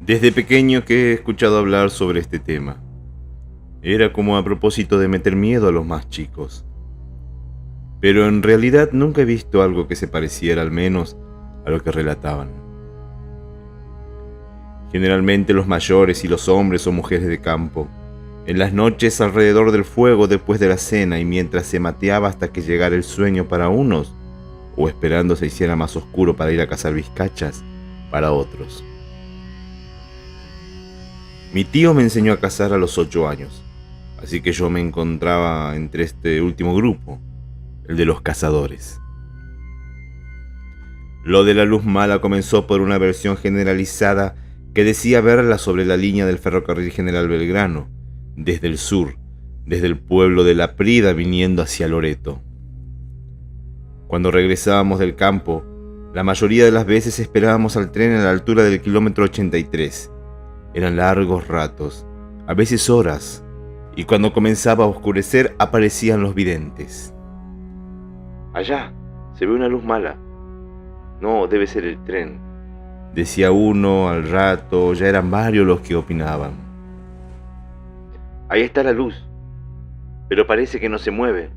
Desde pequeño que he escuchado hablar sobre este tema. Era como a propósito de meter miedo a los más chicos. Pero en realidad nunca he visto algo que se pareciera al menos a lo que relataban. Generalmente los mayores y los hombres o mujeres de campo, en las noches alrededor del fuego después de la cena y mientras se mateaba hasta que llegara el sueño para unos, o esperando se hiciera más oscuro para ir a cazar vizcachas para otros. Mi tío me enseñó a cazar a los 8 años, así que yo me encontraba entre este último grupo, el de los cazadores. Lo de la luz mala comenzó por una versión generalizada que decía verla sobre la línea del ferrocarril General Belgrano, desde el sur, desde el pueblo de La Prida viniendo hacia Loreto. Cuando regresábamos del campo, la mayoría de las veces esperábamos al tren a la altura del kilómetro 83. Eran largos ratos, a veces horas, y cuando comenzaba a oscurecer aparecían los videntes. «Allá, se ve una luz mala. No, debe ser el tren», decía uno. Al rato ya eran varios los que opinaban. «Ahí está la luz, pero parece que no se mueve».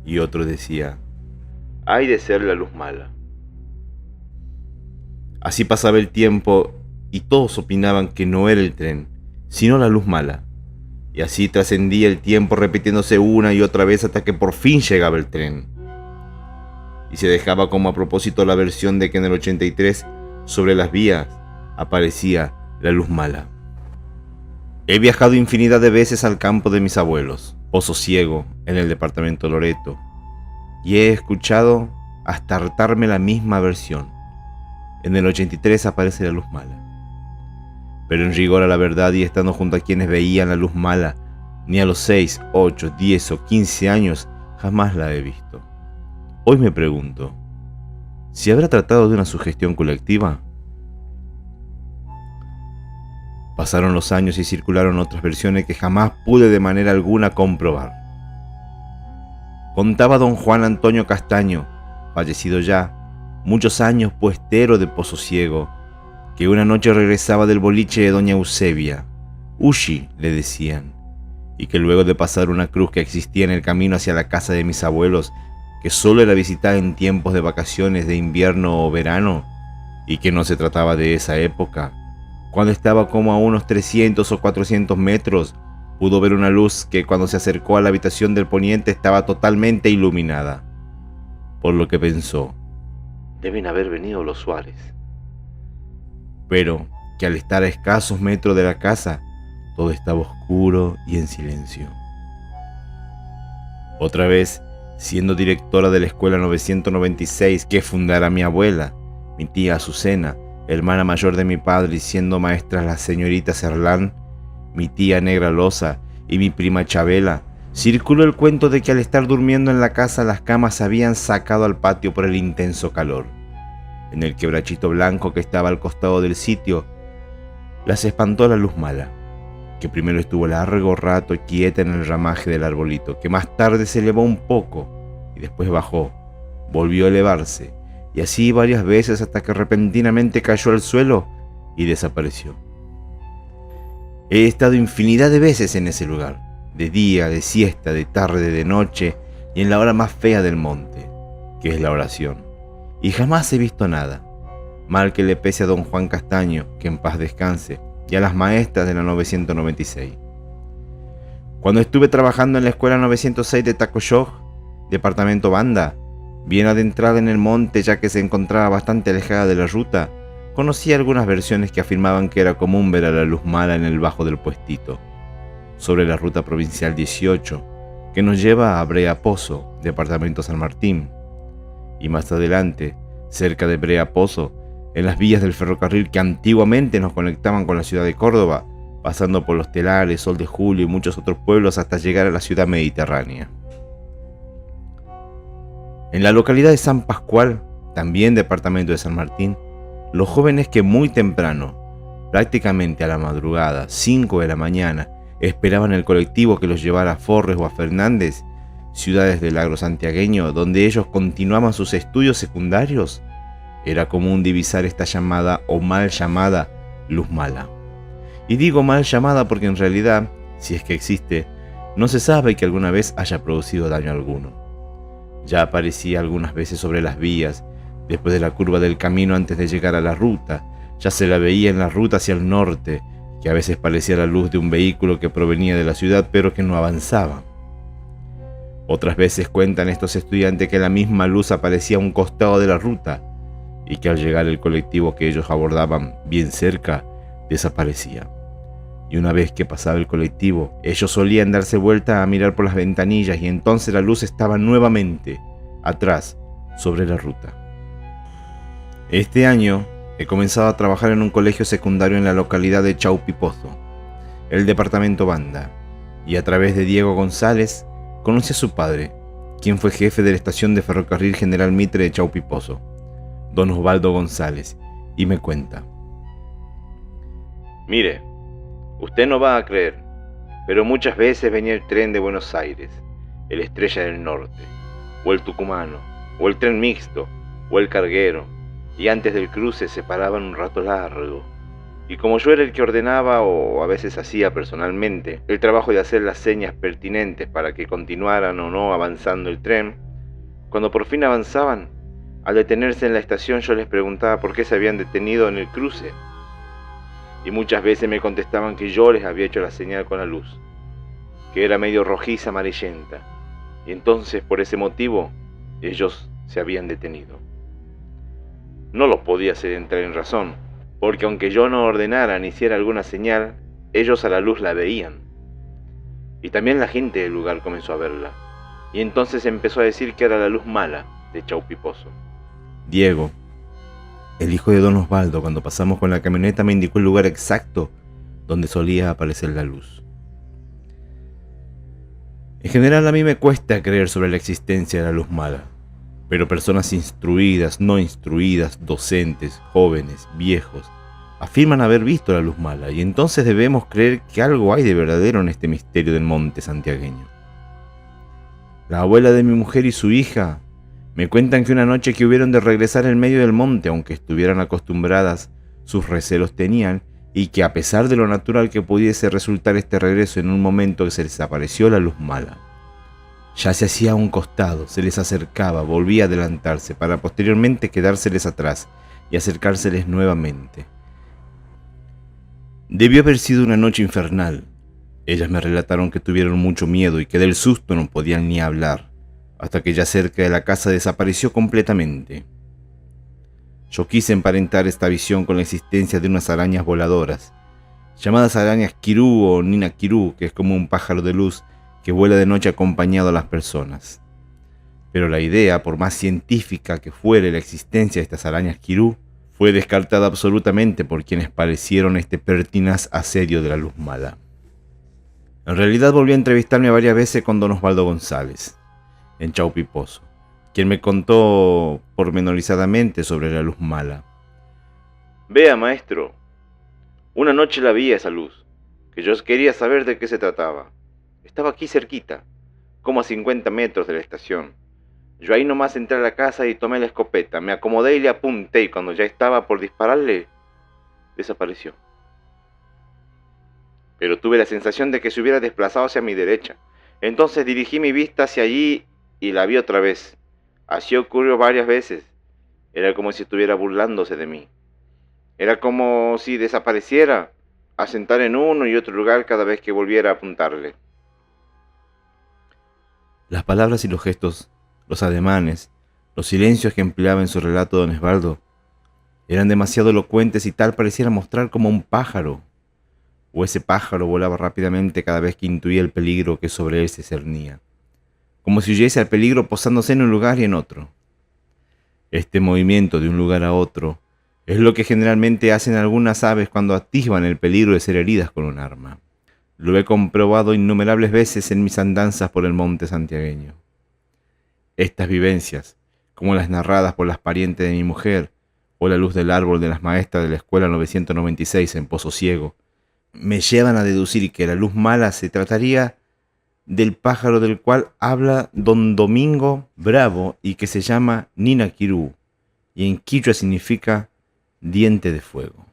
Y otro decía: «Hay de ser la luz mala». Así pasaba el tiempo y todos opinaban que no era el tren, sino la luz mala. Y así trascendía el tiempo repitiéndose una y otra vez hasta que por fin llegaba el tren. Y se dejaba como a propósito la versión de que en el 83, sobre las vías, aparecía la luz mala. He viajado infinidad de veces al campo de mis abuelos, Pozo Ciego, en el departamento de Loreto, y he escuchado hasta hartarme la misma versión. En el 83 aparece la luz mala. Pero en rigor a la verdad y estando junto a quienes veían la luz mala, ni a los 6, 8, 10 o 15 años jamás la he visto. Hoy me pregunto, ¿si habrá tratado de una sugestión colectiva? Pasaron los años y circularon otras versiones que jamás pude de manera alguna comprobar. Contaba don Juan Antonio Castaño, fallecido ya, muchos años puestero de Pozo Ciego, que una noche regresaba del boliche de doña Eusebia, Ushi le decían, y que luego de pasar una cruz que existía en el camino hacia la casa de mis abuelos, que solo era visitada en tiempos de vacaciones de invierno o verano, y que no se trataba de esa época, cuando estaba como a unos 300 o 400 metros, pudo ver una luz que cuando se acercó a la habitación del poniente estaba totalmente iluminada, por lo que pensó: deben haber venido los Suárez. Pero que al estar a escasos metros de la casa, todo estaba oscuro y en silencio. Otra vez, siendo directora de la escuela 996 que fundara mi abuela, mi tía Azucena, hermana mayor de mi padre, y siendo maestras la señorita Serlán, mi tía Negra Loza y mi prima Chabela, circuló el cuento de que al estar durmiendo en la casa las camas se habían sacado al patio por el intenso calor. En el quebrachito blanco que estaba al costado del sitio, las espantó la luz mala, que primero estuvo largo rato quieta en el ramaje del arbolito, que más tarde se elevó un poco y después bajó, volvió a elevarse, y así varias veces hasta que repentinamente cayó al suelo y desapareció. He estado infinidad de veces en ese lugar, de día, de siesta, de tarde, de noche y en la hora más fea del monte, que es la oración. Y jamás he visto nada, mal que le pese a don Juan Castaño, que en paz descanse, y a las maestras de la 996. Cuando estuve trabajando en la escuela 906 de Tacoyoj, departamento Banda, bien adentrada en el monte ya que se encontraba bastante alejada de la ruta, conocí algunas versiones que afirmaban que era común ver a la luz mala en el bajo del puestito, sobre la ruta provincial 18, que nos lleva a Brea Pozo, departamento San Martín, y más adelante, cerca de Brea Pozo, en las vías del ferrocarril que antiguamente nos conectaban con la ciudad de Córdoba, pasando por Los Telares, Sol de Julio y muchos otros pueblos hasta llegar a la ciudad mediterránea. En la localidad de San Pascual, también departamento de San Martín, los jóvenes que muy temprano, prácticamente a la madrugada, 5 de la mañana, esperaban el colectivo que los llevara a Forres o a Fernández, ciudades del agro santiagueño, donde ellos continuaban sus estudios secundarios, era común divisar esta llamada o mal llamada luz mala. Y digo mal llamada porque en realidad, si es que existe, no se sabe que alguna vez haya producido daño alguno. Ya aparecía algunas veces sobre las vías, después de la curva del camino antes de llegar a la ruta. Ya se la veía en la ruta hacia el norte, que a veces parecía la luz de un vehículo que provenía de la ciudad pero que no avanzaba. Otras veces cuentan estos estudiantes que la misma luz aparecía a un costado de la ruta y que al llegar el colectivo que ellos abordaban bien cerca, desaparecía. Y una vez que pasaba el colectivo, ellos solían darse vuelta a mirar por las ventanillas y entonces la luz estaba nuevamente atrás, sobre la ruta. Este año he comenzado a trabajar en un colegio secundario en la localidad de Chaupipozo, el departamento Banda, y a través de Diego González conocí a su padre, quien fue jefe de la estación de ferrocarril General Mitre de Chaupipozo, don Osvaldo González, y me cuenta: Mire, usted no va a creer, pero muchas veces venía el tren de Buenos Aires, el Estrella del Norte, o el Tucumano, o el tren mixto, o el carguero, y antes del cruce se paraban un rato largo. Y como yo era el que ordenaba o a veces hacía personalmente el trabajo de hacer las señas pertinentes para que continuaran o no avanzando el tren, cuando por fin avanzaban, al detenerse en la estación yo les preguntaba por qué se habían detenido en el cruce. Y muchas veces me contestaban que yo les había hecho la señal con la luz, que era medio rojiza amarillenta, y entonces por ese motivo ellos se habían detenido. No los podía hacer entrar en razón, porque aunque yo no ordenara ni hiciera alguna señal, ellos a la luz la veían. Y también la gente del lugar comenzó a verla, y entonces empezó a decir que era la luz mala de Chaupipozo. Diego, el hijo de don Osvaldo, cuando pasamos con la camioneta me indicó el lugar exacto donde solía aparecer la luz. En general a mí me cuesta creer sobre la existencia de la luz mala, pero personas instruidas, no instruidas, docentes, jóvenes, viejos, afirman haber visto la luz mala y entonces debemos creer que algo hay de verdadero en este misterio del monte santiagueño. La abuela de mi mujer y su hija me cuentan que una noche que hubieron de regresar en medio del monte, aunque estuvieran acostumbradas, sus recelos tenían, y que a pesar de lo natural que pudiese resultar este regreso en un momento que se les apareció la luz mala, ya se hacía a un costado, se les acercaba, volvía a adelantarse, para posteriormente quedárseles atrás y acercárseles nuevamente. Debió haber sido una noche infernal. Ellas me relataron que tuvieron mucho miedo y que del susto no podían ni hablar, hasta que ya cerca de la casa desapareció completamente. Yo quise emparentar esta visión con la existencia de unas arañas voladoras, llamadas arañas kirú o nina kirú, que es como un pájaro de luz que vuela de noche acompañado a las personas. Pero la idea, por más científica que fuere la existencia de estas arañas kirú, fue descartada absolutamente por quienes padecieron este pertinaz asedio de la luz mala. En realidad volví a entrevistarme varias veces con don Osvaldo González, en Chaupipozo, quien me contó pormenorizadamente sobre la luz mala. Vea, maestro, una noche la vi esa luz, que yo quería saber de qué se trataba. Estaba aquí cerquita, como a 50 metros de la estación. Yo ahí nomás entré a la casa y tomé la escopeta, me acomodé y le apunté, y cuando ya estaba por dispararle, desapareció. Pero tuve la sensación de que se hubiera desplazado hacia mi derecha. Entonces dirigí mi vista hacia allí y la vi otra vez. Así ocurrió varias veces. Era como si estuviera burlándose de mí. Era como si desapareciera, a sentar en uno y otro lugar cada vez que volviera a apuntarle. Las palabras y los gestos, los ademanes, los silencios que empleaba en su relato don Osvaldo, eran demasiado elocuentes y tal pareciera mostrar como un pájaro, o ese pájaro volaba rápidamente cada vez que intuía el peligro que sobre él se cernía, como si huyese al peligro posándose en un lugar y en otro. Este movimiento de un lugar a otro es lo que generalmente hacen algunas aves cuando atisban el peligro de ser heridas con un arma. Lo he comprobado innumerables veces en mis andanzas por el monte santiagueño. Estas vivencias, como las narradas por las parientes de mi mujer o la luz del árbol de las maestras de la escuela 996 en Pozo Ciego, me llevan a deducir que la luz mala se trataría del pájaro del cual habla don Domingo Bravo y que se llama Nina Kirú, y en quichua significa diente de fuego.